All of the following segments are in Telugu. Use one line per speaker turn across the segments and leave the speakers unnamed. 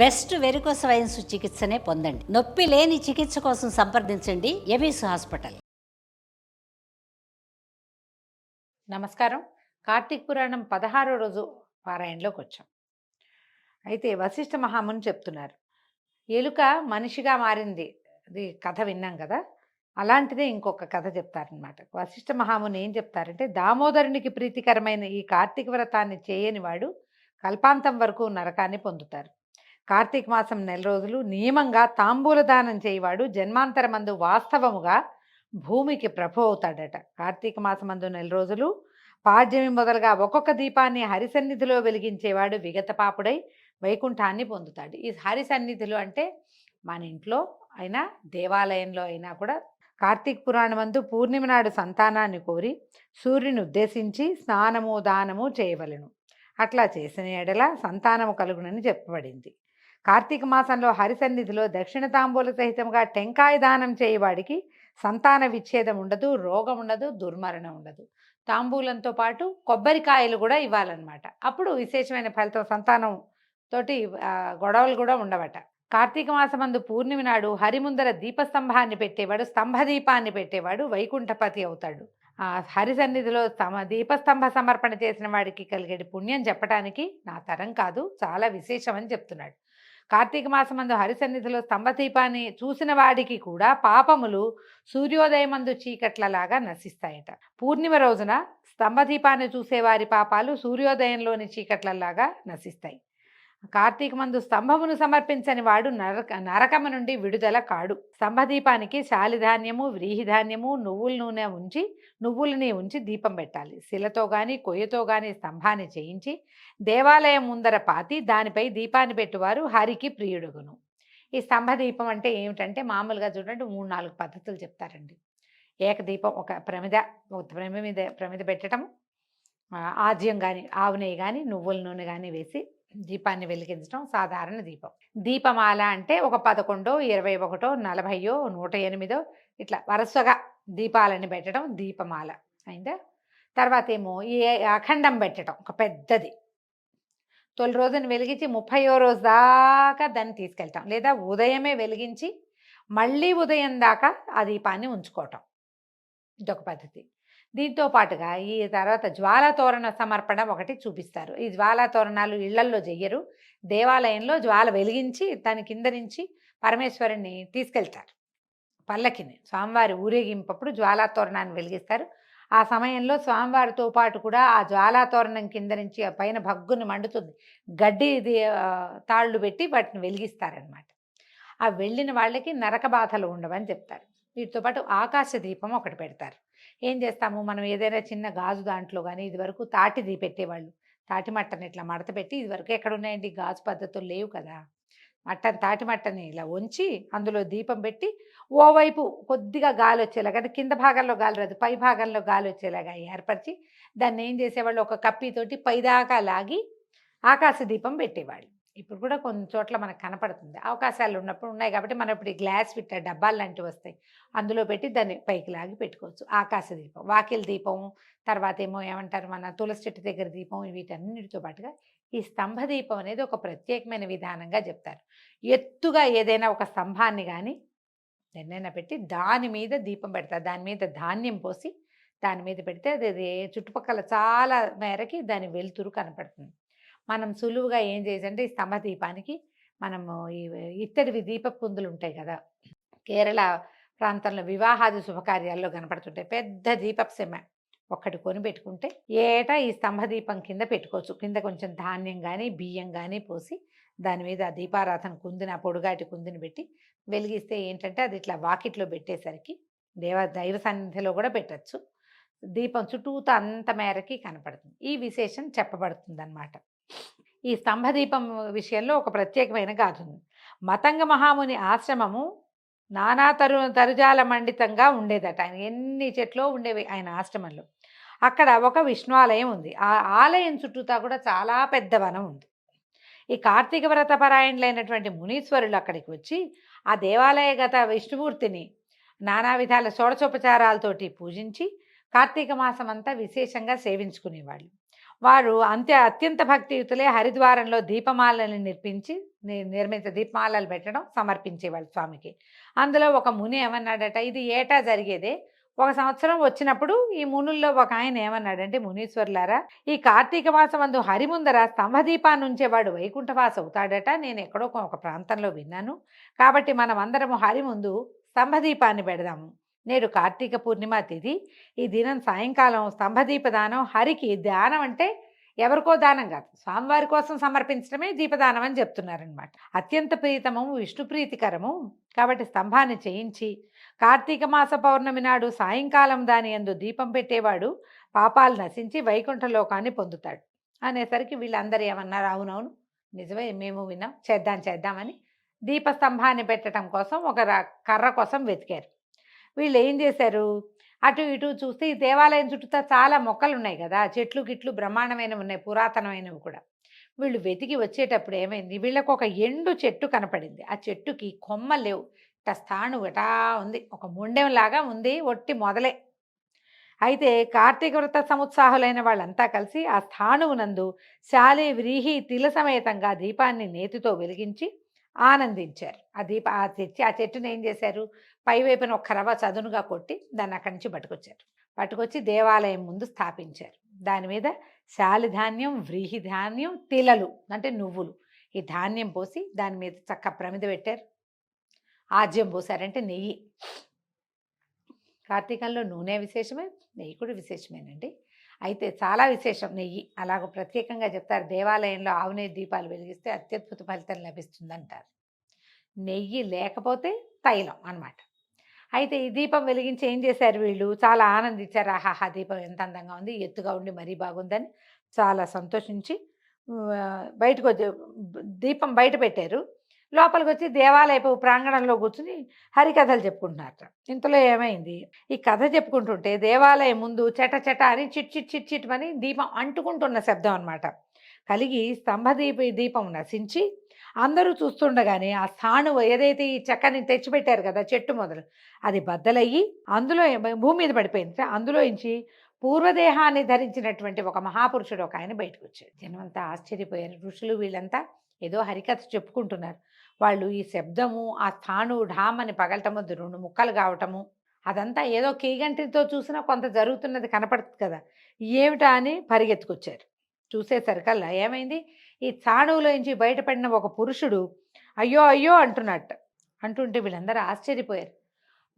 బెస్ట్ వెరికోస్ వెయిన్స్ చికిత్సనే పొందండి. నొప్పి లేని చికిత్స కోసం సంప్రదించండి ఎబిస్ హాస్పిటల్.
నమస్కారం. కార్తీక పురాణం 16వ రోజు పారాయణలోకి వచ్చాం. అయితే వశిష్ఠ మహాముని చెప్తున్నారు, ఎలుక మనిషిగా మారింది. అది కథ విన్నాం కదా, అలాంటిదే ఇంకొక కథ చెప్తారనమాట. వశిష్ఠ మహాముని ఏం చెప్తారంటే, దామోదరునికి ప్రీతికరమైన ఈ కార్తీక వ్రతాన్ని చేయని వాడు కల్పాంతం వరకు నరకాన్ని పొందుతారు. కార్తీక మాసం 4 రోజులు నియమంగా తాంబూల దానం చేయవాడు జన్మాంతరమందు వాస్తవముగా భూమికి ప్రభు అవుతాడట. కార్తీక మాసమందు 4 రోజులు పాడ్యమి మొదలుగా ఒక్కొక్క దీపాన్ని హరిసన్నిధిలో వెలిగించేవాడు విగత పాపుడై వైకుంఠాన్ని పొందుతాడు. ఈ హరిసన్నిధిలో అంటే మన ఇంట్లో అయినా దేవాలయంలో అయినా కూడా కార్తీక పురాణమందు పూర్ణిమ నాడు సంతానాన్ని కోరి సూర్యుని ఉద్దేశించి స్నానము దానము చేయవలెను. అట్లా చేసిన ఎడల సంతానము కలుగునని చెప్పబడింది. కార్తీక మాసంలో హరిసన్నిధిలో దక్షిణ తాంబూల సహితంగా టెంకాయ దానం చేయవాడికి సంతాన విచ్ఛేదం ఉండదు, రోగం ఉండదు, దుర్మరణం ఉండదు. తాంబూలంతో పాటు కొబ్బరికాయలు కూడా ఇవ్వాలన్నమాట. అప్పుడు విశేషమైన ఫలితం, సంతానం తోటి గొడవలు కూడా ఉండవట. కార్తీక మాసమందు పూర్ణిమ నాడు హరిముందర దీపస్తంభాన్ని పెట్టేవాడు, స్తంభదీపాన్ని పెట్టేవాడు వైకుంఠపతి అవుతాడు. ఆ హరిసన్నిధిలో దీపస్తంభ సమర్పణ చేసిన వాడికి కలిగేటి పుణ్యం చెప్పడానికి నా తరం కాదు, చాలా విశేషమని చెప్తున్నాడు. కార్తీక మాసమందు హరిసన్నిధిలో స్తంభదీపాన్ని చూసిన వాడికి కూడా పాపములు సూర్యోదయమందు చీకట్లలాగా నశిస్తాయట. పూర్ణిమ రోజున స్తంభదీపాన్ని చూసేవారి పాపాలు సూర్యోదయంలోని చీకట్లలాగా నశిస్తాయి. కార్తీక మందు స్తంభమును సమర్పించని వాడు నరకము నుండి విడుదల కాడు. స్తంభదీపానికి శాలిధాన్యము, వ్రీహిధాన్యము, నువ్వులని ఉంచి దీపం పెట్టాలి. శిలతో గాని కొయ్యతో గాని స్తంభాన్ని చేయించి దేవాలయం ముందర పాతి దానిపై దీపాన్ని పెట్టువారు హరికి ప్రియుడుగును. ఈ స్తంభదీపం అంటే ఏమిటంటే, మామూలుగా చూడండి 3-4 పద్ధతులు చెప్తారండి. ఏకదీపం, ఒక ప్రమిద పెట్టడము, ఆజ్యం కానీ ఆవు నెయ్యి కానీ నువ్వుల నూనె కానీ వేసి దీపాన్ని వెలిగించడం సాధారణ దీపం. దీపమాల అంటే ఒక 11, 21, 40, 108 ఇట్లా వరుసగా దీపాలని పెట్టడం దీపమాల అయిందా. తర్వాత ఏమో ఈ అఖండం పెట్టడం, ఒక పెద్దది. తొలి రోజున వెలిగించి 30వ రోజు దాకా దాన్ని తీసుకెళ్తాం, లేదా ఉదయమే వెలిగించి మళ్ళీ ఉదయం దాకా ఆ దీపాన్ని ఉంచుకోవటం, ఇదొక పద్ధతి. దీంతో పాటుగా ఈ తర్వాత జ్వాలాతోరణ సమర్పణ ఒకటి చూపిస్తారు. ఈ జ్వాలాతోరణాలు ఇళ్లల్లో చెయ్యరు, దేవాలయంలో జ్వాల వెలిగించి దాని కింద నుంచి పరమేశ్వరుని తీసుకెళ్తారు. పల్లకిని స్వామివారి ఊరేగింపప్పుడు జ్వాలాతోరణాన్ని వెలిగిస్తారు. ఆ సమయంలో స్వామివారితో పాటు కూడా ఆ జ్వాలాతోరణం కింద నుంచి ఆ పైన భగ్గుని మండుతుంది, గడ్డి తాళ్ళు పెట్టి వాటిని వెలిగిస్తారనమాట. ఆ వెళ్ళిన వాళ్ళకి నరక బాధలు ఉండవని చెప్తారు. వీటితో పాటు ఆకాశ దీపం ఒకటి పెడతారు. ఏం చేస్తాము మనం, ఏదైనా చిన్న గాజు దాంట్లో కానీ, ఇదివరకు తాటిది పెట్టేవాళ్ళు, తాటి మట్టని ఇట్లా మడత పెట్టి, ఇదివరకు ఎక్కడ ఉన్నాయండి గాజు పద్ధతులు లేవు కదా, తాటి మట్టని ఇలా ఉంచి అందులో దీపం పెట్టి ఓవైపు కొద్దిగా గాలి వచ్చేలాగా, అంటే కింద భాగంలో గాలి రాదు, పై భాగంలో గాలి వచ్చేలాగా ఏర్పరిచి దాన్ని ఏం చేసేవాళ్ళు, ఒక కప్పితోటి పైదాకా లాగి ఆకాశ దీపం పెట్టేవాళ్ళు. ఇప్పుడు కూడా కొన్ని చోట్ల మనకు కనపడుతుంది, అవకాశాలు ఉన్నప్పుడు ఉన్నాయి కాబట్టి. మనం ఇప్పుడు ఈ గ్లాస్ ఫిట్ డబ్బాలు లాంటివి వస్తాయి, అందులో పెట్టి దాన్ని పైకి లాగి పెట్టుకోవచ్చు. ఆకాశ దీపం, వాకిల్ దీపం, తర్వాత ఏమో ఏమంటారు మన తులసి చెట్టు దగ్గర దీపం, వీటన్నిటితో పాటుగా ఈ స్తంభ దీపం అనేది ఒక ప్రత్యేకమైన విధానంగా చెప్తారు. ఎత్తుగా ఏదైనా ఒక స్తంభాన్ని కానీ ఎన్నైనా పెట్టి దాని మీద దీపం పెడతారు, దాని మీద ధాన్యం పోసి దాని మీద పెడితే అది చుట్టుపక్కల చాలా మేరకి దాని వెలుతురు కనపడుతుంది. మనం సులువుగా ఏం చేసంటే, ఈ స్తంభ దీపానికి మనము ఈ ఇత్తడివి దీప కుందులు ఉంటాయి కదా, కేరళ ప్రాంతంలో వివాహాది శుభకార్యాల్లో కనపడుతుంటాయి, పెద్ద దీపపు సెమ్మ ఒక్కటి కొని పెట్టుకుంటే ఏటా ఈ స్తంభ దీపం కింద పెట్టుకోవచ్చు. కింద కొంచెం ధాన్యం కానీ బియ్యం కానీ పోసి దాని మీద ఆ దీపారాధన కుందిని, ఆ పొడుగాటి కుందిని పెట్టి వెలిగిస్తే ఏంటంటే, అది ఇట్లా వాకిట్లో పెట్టేసరికి దైవ సన్నిధిలో కూడా పెట్టచ్చు, దీపం చుట్టూతో అంత మేరకి కనపడుతుంది. ఈ విశేషం చెప్పబడుతుంది అన్నమాట. ఈ స్తంభదీపం విషయంలో ఒక ప్రత్యేకమైన గాథ ఉంది. మతంగ మహాముని ఆశ్రమము నానా తరుజాల మండితంగా ఉండేదట. ఆయన ఎన్ని చెట్లో ఉండేవి ఆయన ఆశ్రమంలో. అక్కడ ఒక విష్ణు ఆలయం ఉంది. ఆ ఆలయం చుట్టూతా కూడా చాలా పెద్ద వనం ఉంది. ఈ కార్తీక వ్రత పరాయణులైనటువంటి మునీశ్వరులు అక్కడికి వచ్చి ఆ దేవాలయగత విష్ణుమూర్తిని నానా విధాల షోడశోపచారాలతోటి పూజించి కార్తీక మాసం అంతా విశేషంగా సేవించుకునేవాళ్ళు. వారు అత్యంత భక్తియుతులే హరిద్వారంలో దీపమాలని నిర్మించే దీపమాలలు పెట్టడం సమర్పించేవాళ్ళు స్వామికి. అందులో ఒక ముని ఏమన్నాడట, ఇది ఏటా జరిగేదే. ఒక సంవత్సరం వచ్చినప్పుడు ఈ మునుల్లో ఒక ఆయన ఏమన్నాడంటే, మునీశ్వర్లారా, ఈ కార్తీక మాసమందు హరి ముందర స్తంభదీపాన్ని ఉంచేవాడు వైకుంఠవాస అవుతాడట. నేను ఎక్కడో ఒక ప్రాంతంలో విన్నాను. కాబట్టి మనం అందరము హరి ముందు స్తంభదీపాన్ని పెడదాము. నేడు కార్తీక పూర్ణిమ తిథి. ఈ దినం సాయంకాలం స్తంభదీప దానం హరికి. దానం అంటే ఎవరికో దానం కాదు, స్వామివారి కోసం సమర్పించడమే దీపదానం అని చెప్తున్నారనమాట. అత్యంత ప్రీతమము, విష్ణు ప్రీతికరము. కాబట్టి స్తంభాన్ని చేయించి కార్తీక మాస పౌర్ణమి నాడు సాయంకాలం దాని యందు దీపం పెట్టేవాడు పాపాలు నశించి వైకుంఠ లోకాన్ని పొందుతాడు అనేసరికి వీళ్ళందరూ ఏమన్నారు, అవునవును నిజమే, మేము విన్నాం, చేద్దామని దీపస్తంభాన్ని పెట్టడం కోసం ఒక కర్ర కోసం వెతికారు. వీళ్ళు ఏం చేశారు, అటు ఇటు చూస్తే ఈ దేవాలయం చుట్టూ చాలా మొక్కలు ఉన్నాయి కదా, చెట్లు గిట్లు బ్రహ్మాండమైనవి ఉన్నాయి, పురాతనమైనవి కూడా. వీళ్ళు వెతికి వచ్చేటప్పుడు ఏమైంది, వీళ్ళకు ఒక ఎండు చెట్టు కనపడింది. ఆ చెట్టుకి కొమ్మలు లేవు, ఇట్లా స్థాణువు ఎటా ఉంది, ఒక మొండెంలాగా ఉంది, ఒట్టి మొదలే. అయితే కార్తీక వ్రత సముత్సాహులైన వాళ్ళంతా కలిసి ఆ స్థాణువునందు శాలి వ్రీహి తిల సమేతంగా దీపాన్ని నేతితో వెలిగించి ఆనందించారు. ఆ చెట్టుని ఏం చేశారు, పైవైపున ఒక రవ్వ చదునుగా కొట్టి దాన్ని అక్కడి నుంచి పట్టుకొచ్చి దేవాలయం ముందు స్థాపించారు. దాని మీద శాలి ధాన్యం, వ్రీహి ధాన్యం, తిలలు అంటే నువ్వులు, ఈ ధాన్యం పోసి దాని మీద చక్క ప్రమిద పెట్టారు. ఆజ్యం పోసారంటే నెయ్యి. కార్తీకంలో నూనె విశేషమే, నెయ్యి కూడా విశేషమేనండి. అయితే చాలా విశేషం నెయ్యి. అలాగ ప్రత్యేకంగా చెప్తారు, దేవాలయంలో ఆవు నెయ్యి దీపాలు వెలిగిస్తే అత్యద్భుత ఫలితం లభిస్తుందంటారు. నెయ్యి లేకపోతే తైలం అన్నమాట. అయితే ఈ దీపం వెలిగించి ఏం చేశారు, వీళ్ళు చాలా ఆనందించారు. ఆహాహా, దీపం ఎంత అందంగా ఉంది, ఎత్తుగా ఉండి మరీ బాగుందని చాలా సంతోషించి బయటకు వచ్చి దీపం బయట పెట్టారు. లోపలికి వచ్చి దేవాలయపు ప్రాంగణంలో కూర్చుని హరికథలు చెప్పుకుంటున్నారట. ఇంతలో ఏమైంది, ఈ కథ చెప్పుకుంటుంటే దేవాలయం ముందు చెట చెట అని చిట్ అని దీపం అంటుకుంటున్న శబ్దం అనమాట కలిగి దీపం నశించి అందరూ చూస్తుండగానే ఆ స్థాణువు ఏదైతే ఈ చెక్కని తెచ్చిపెట్టారు కదా చెట్టు మొదలు, అది బద్దలయ్యి అందులో భూమి మీద పడిపోయింది. అందులో నుంచి పూర్వదేహాన్ని ధరించినటువంటి ఒక మహాపురుషుడు ఒక ఆయన బయటకు వచ్చాడు. జనమంతా ఆశ్చర్యపోయారు. ఋషులు వీళ్ళంతా ఏదో హరికథ చెప్పుకుంటున్నారు. వాళ్ళు ఈ శబ్దము, ఆ స్థాణువు ఢామని పగలటము, 2 ముక్కలు కావటము, అదంతా ఏదో కీగంటితో చూసినా కొంత జరుగుతున్నది కనపడుతుంది కదా, ఏమిటా అని పరిగెత్తుకొచ్చారు. చూసేసరికల్లా ఏమైంది, ఈ స్థాణువులోంచి బయటపడిన ఒక పురుషుడు అయ్యో అయ్యో అంటుంటే వీళ్ళందరూ ఆశ్చర్యపోయారు.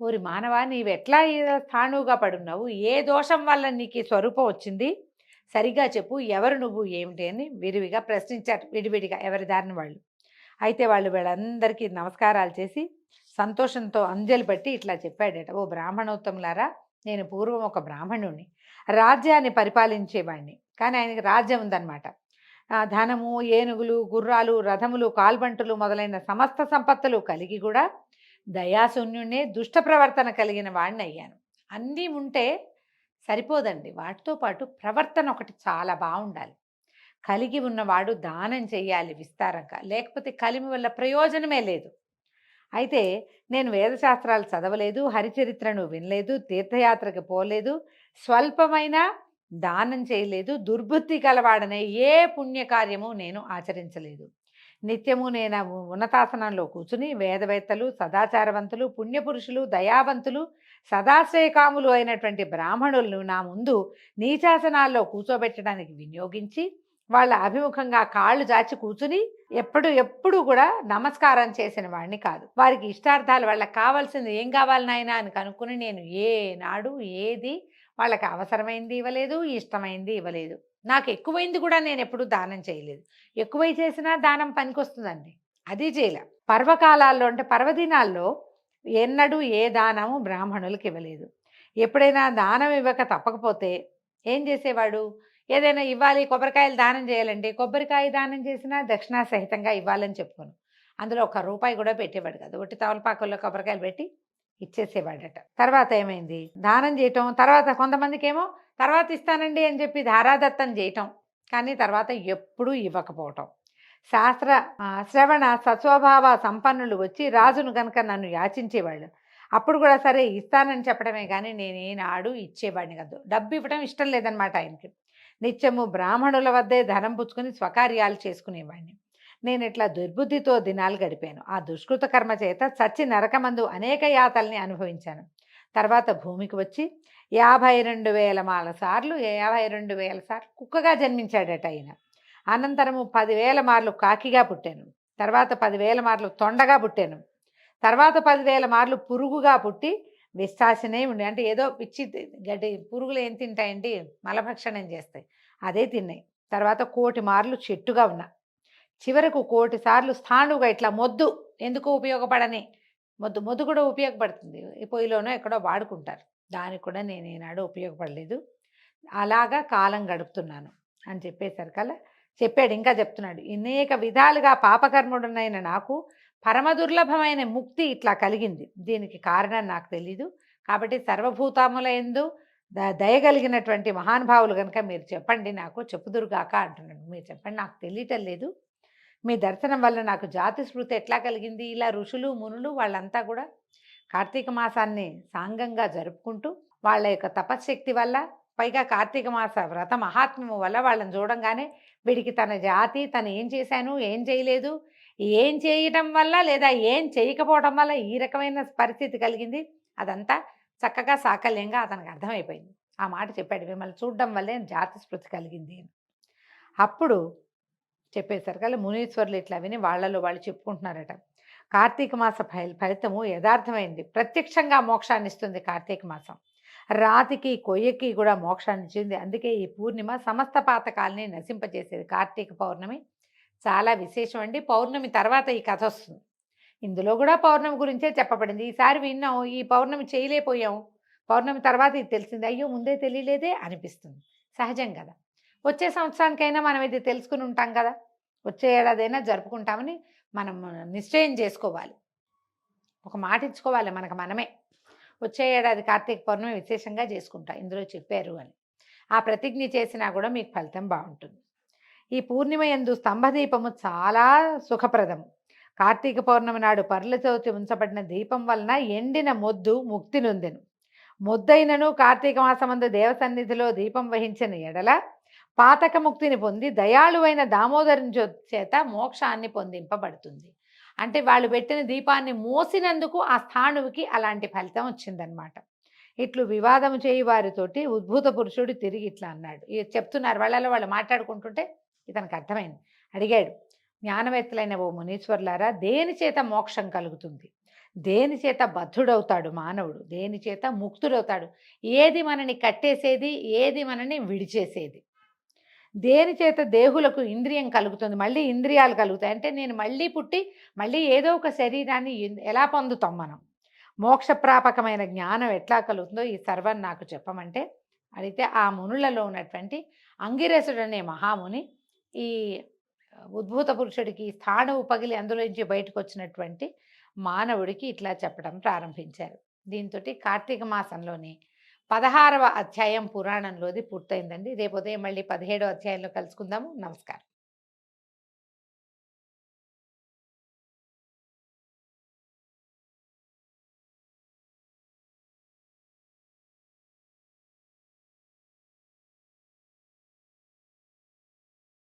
ఓరి మానవా, నీవు ఎట్లా స్థాణువుగా పడున్నావు, ఏ దోషం వల్ల నీకు ఈ స్వరూపం వచ్చింది, సరిగా చెప్పు, ఎవరు నువ్వు ఏమిటి అని విరివిగా ప్రశ్నించారు, విడివిడిగా ఎవరి దారిని వాళ్ళు. అయితే వీళ్ళందరికీ నమస్కారాలు చేసి సంతోషంతో అంజలి పట్టి ఇట్లా చెప్పాడట, ఓ బ్రాహ్మణోత్తములారా, నేను పూర్వం ఒక బ్రాహ్మణుణ్ణి, రాజ్యాన్ని పరిపాలించేవాడిని. కానీ ఆయనకి రాజ్యం ఉందన్నమాట. ధనము, ఏనుగులు, గుర్రాలు, రథములు, కాల్బంటులు మొదలైన సమస్త సంపత్తులు కలిగి కూడా దయాశూన్యుణ్ణే, దుష్ట ప్రవర్తన కలిగిన వాడిని అయ్యాను. అన్నీ ఉంటే సరిపోదండి, వాటితో పాటు ప్రవర్తన ఒకటి చాలా బాగుండాలి. కలిగి ఉన్నవాడు దానం చెయ్యాలి విస్తారంగా, లేకపోతే కలిమి వల్ల ప్రయోజనమే లేదు. అయితే నేను వేదశాస్త్రాలు చదవలేదు, హరిచరిత్రను వినలేదు, తీర్థయాత్రకు పోలేదు, స్వల్పమైన దానం చేయలేదు, దుర్బుద్ధి కలవాడనే ఏ పుణ్యకార్యము నేను ఆచరించలేదు. నిత్యము నేను ఉన్నతాసనంలో కూర్చుని వేదవేత్తలు, సదాచారవంతులు, పుణ్యపురుషులు, దయావంతులు, సదాశ్రయకాములు అయినటువంటి బ్రాహ్మణులను నా ముందు నీచాసనాల్లో కూర్చోబెట్టడానికి వినియోగించి వాళ్ళ అభిముఖంగా కాళ్ళు చాచి కూర్చుని ఎప్పుడు కూడా నమస్కారం చేసిన వాడిని కాదు. వారికి ఇష్టార్థాలు, వాళ్ళకి కావాల్సింది ఏం కావాలి నాయనా అని కనుక్కుని నేను ఏనాడు ఏది వాళ్ళకి అవసరమైంది ఇవ్వలేదు, ఇష్టమైంది ఇవ్వలేదు. నాకు ఎక్కువైంది కూడా నేను ఎప్పుడు దానం చేయలేదు. ఎక్కువై చేసినా దానం పనికొస్తుందండి, అది చేయలే. పర్వకాలాల్లో అంటే పర్వదినాల్లో ఎన్నడూ ఏ దానము బ్రాహ్మణులకు ఇవ్వలేదు. ఎప్పుడైనా దానం ఇవ్వక తప్పకపోతే ఏం చేసేవాడు, ఏదైనా ఇవ్వాలి, కొబ్బరికాయలు దానం చేయాలండి, కొబ్బరికాయ దానం చేసినా దక్షిణా సహితంగా ఇవ్వాలని చెప్పుకోను. అందులో ₹1 కూడా పెట్టేవాడు కదా, ఒట్టి తవలపాకుల్లో కొబ్బరికాయలు పెట్టి ఇచ్చేసేవాడట. తర్వాత ఏమైంది, దానం చేయటం, తర్వాత కొంతమందికి ఏమో తర్వాత ఇస్తానండి అని చెప్పి ధారాదత్తం చేయటం, కానీ తర్వాత ఎప్పుడూ ఇవ్వకపోవటం. శాస్త్ర శ్రవణ సస్వభావ సంపన్నులు వచ్చి రాజును కనుక నన్ను యాచించేవాళ్ళు. అప్పుడు కూడా సరే ఇస్తానని చెప్పడమే కానీ నేనేనాడు ఇచ్చేవాడిని కాదు. డబ్బు ఇవ్వడం ఇష్టం లేదనమాట ఆయనకి. నిత్యము బ్రాహ్మణుల వద్దే ధనం పుచ్చుకుని స్వకార్యాలు చేసుకునేవాడిని. నేను ఇట్లా దుర్బుద్ధితో దినాలు గడిపాను. ఆ దుష్కృత కర్మ చేత చచ్చి నరకమందు అనేక యాతల్ని అనుభవించాను. తర్వాత భూమికి వచ్చి 52,000 సార్లు 52,000 సార్లు కుక్కగా జన్మించాడట ఆయన. అనంతరము 10,000 మార్లు కాకిగా పుట్టాను. తర్వాత 10,000 మార్లు తొండగా పుట్టాను. తర్వాత 10,000 మార్లు పురుగుగా పుట్టి విశ్వాసనే ఉండి, అంటే ఏదో పిచ్చి గడ్డి పురుగులు ఏం తింటాయండి, మలభక్షణం చేస్తాయి, అదే తిన్నాయి. తర్వాత 1,000,000 మార్లు చెట్టుగా ఉన్నా. చివరకు 1,000,000 సార్లు స్థాణువుగా, ఇట్లా మొద్దు, ఎందుకు ఉపయోగపడని మొద్దు కూడా ఉపయోగపడుతుంది, ఈ పొయ్యిలోనో ఎక్కడో వాడుకుంటారు, దానికి కూడా నేను ఈనాడు ఉపయోగపడలేదు, అలాగా కాలం గడుపుతున్నాను అని చెప్పేసరికల్లా చెప్పాడు. ఇంకా చెప్తున్నాడు, అనేక విధాలుగా పాపకర్ముడునైన నాకు పరమ దుర్లభమైన ముక్తి ఇట్లా కలిగింది. దీనికి కారణం నాకు తెలీదు. కాబట్టి సర్వభూతముల యందు దయగలిగినటువంటి మహానుభావులు కనుక మీరు చెప్పండి, నాకు చెప్పుదురుగాక అంటున్నాడు. మీరు చెప్పండి, నాకు తెలియటం లేదు. మీ దర్శనం వల్ల నాకు జాతి స్మృతి ఎట్లా కలిగింది. ఇలా ఋషులు మునులు వాళ్ళంతా కూడా కార్తీక మాసాన్ని సాంగంగా జరుపుకుంటూ వాళ్ళ యొక్క తపశ్శక్తి వల్ల, పైగా కార్తీక మాస వ్రత మహాత్మ్యము వల్ల వాళ్ళని చూడంగానే వీడికి తన జాతి, తను ఏం చేశాను, ఏం చేయలేదు, ఏం చేయటం వల్ల లేదా ఏం చేయకపోవడం వల్ల ఈ రకమైన పరిస్థితి కలిగింది, అదంతా చక్కగా సాకల్యంగా అతనికి అర్థమైపోయింది. ఆ మాట చెప్పాడు, మిమ్మల్ని చూడడం వల్లే జాతి స్మృతి కలిగింది అని. అప్పుడు చెప్పేసరికల్లా మునీశ్వరులు ఇట్లా విని వాళ్ళలో వాళ్ళు చెప్పుకుంటున్నారట, కార్తీక మాస ఫలితము యథార్థమైంది, ప్రత్యక్షంగా మోక్షాన్ని ఇస్తుంది కార్తీక మాసం. రాతికి కొయ్యకి కూడా మోక్షాన్ని ఇచ్చింది. అందుకే ఈ పూర్ణిమ సమస్త పాతకాలని నశింపజేసేది. కార్తీక పౌర్ణమి చాలా విశేషం అండి. పౌర్ణమి తర్వాత ఈ కథ వస్తుంది. ఇందులో కూడా పౌర్ణమి గురించే చెప్పబడింది. ఈసారి విన్నాం, ఈ పౌర్ణమి చేయలేకపోయాం, పౌర్ణమి తర్వాత ఇది తెలిసింది, అయ్యో ముందే తెలియలేదే అనిపిస్తుంది. సహజం కదా. వచ్చే సంవత్సరానికైనా మనం ఇది తెలుసుకుని ఉంటాం కదా, వచ్చే ఏడాదైనా జరుపుకుంటామని మనం నిశ్చయం చేసుకోవాలి, ఒక మాట ఇచ్చుకోవాలి మనకు మనమే. వచ్చే ఏడాది కార్తీక పౌర్ణమి విశేషంగా చేసుకుంటా, ఇందులో చెప్పారు అని ఆ ప్రతిజ్ఞ చేసినా కూడా మీకు ఫలితం బాగుంటుంది. ఈ పూర్ణిమ యందు స్తంభదీపము చాలా సుఖప్రదము. కార్తీక పౌర్ణమి నాడు పర్ల చవితి ఉంచబడిన దీపం వలన ఎండిన మొద్దు ముక్తి నొందెను. మొద్దైనను కార్తీక మాసమందు దేవసన్నిధిలో దీపం వహించిన ఎడల పాతక ముక్తిని పొంది దయాళువైన దామోదరుని చేత మోక్షాన్ని పొందింపబడుతుంది. అంటే వాళ్ళు పెట్టిన దీపాన్ని మోసినందుకు ఆ స్థాణువుకి అలాంటి ఫలితం వచ్చిందనమాట. ఇట్లు వివాదము చేయి వారితోటి ఉద్భూత పురుషుడు తిరిగి ఇట్లా అన్నాడు. చెప్తున్నారు, వాళ్ళలో వాళ్ళు మాట్లాడుకుంటుంటే ఇతనికి అర్థమైంది. అడిగాడు, జ్ఞానవేత్తలైన ఓ మునీశ్వర్లారా, దేని చేత మోక్షం కలుగుతుంది, దేని చేత బద్ధుడవుతాడు మానవుడు, దేని చేత ముక్తుడవుతాడు, ఏది మనని కట్టేసేది, ఏది మనని విడిచేసేది, దేని చేత దేహులకు ఇంద్రియం కలుగుతుంది, మళ్ళీ ఇంద్రియాలు కలుగుతాయి, అంటే నేను మళ్ళీ పుట్టి మళ్ళీ ఏదో ఒక శరీరాన్ని ఎలా పొందుతాం మనం, మోక్షప్రాపకమైన జ్ఞానం ఎట్లా కలుగుతుందో ఈ సర్వం నాకు చెప్పమంటే అడిగితే, ఆ మునులలో ఉన్నటువంటి అంగిరసుడు అనే మహాముని ఈ ఉద్భూత పురుషుడికి స్థాణువు పగిలి అందులోంచి బయటకు వచ్చినటువంటి మానవుడికి ఇట్లా చెప్పడం ప్రారంభించారు. దీంతో కార్తీక మాసంలోని 16వ అధ్యాయం పురాణంలోది పూర్తయిందండి. రేపు ఉదయం మళ్ళీ 17వ అధ్యాయంలో కలుసుకుందాము. నమస్కారం.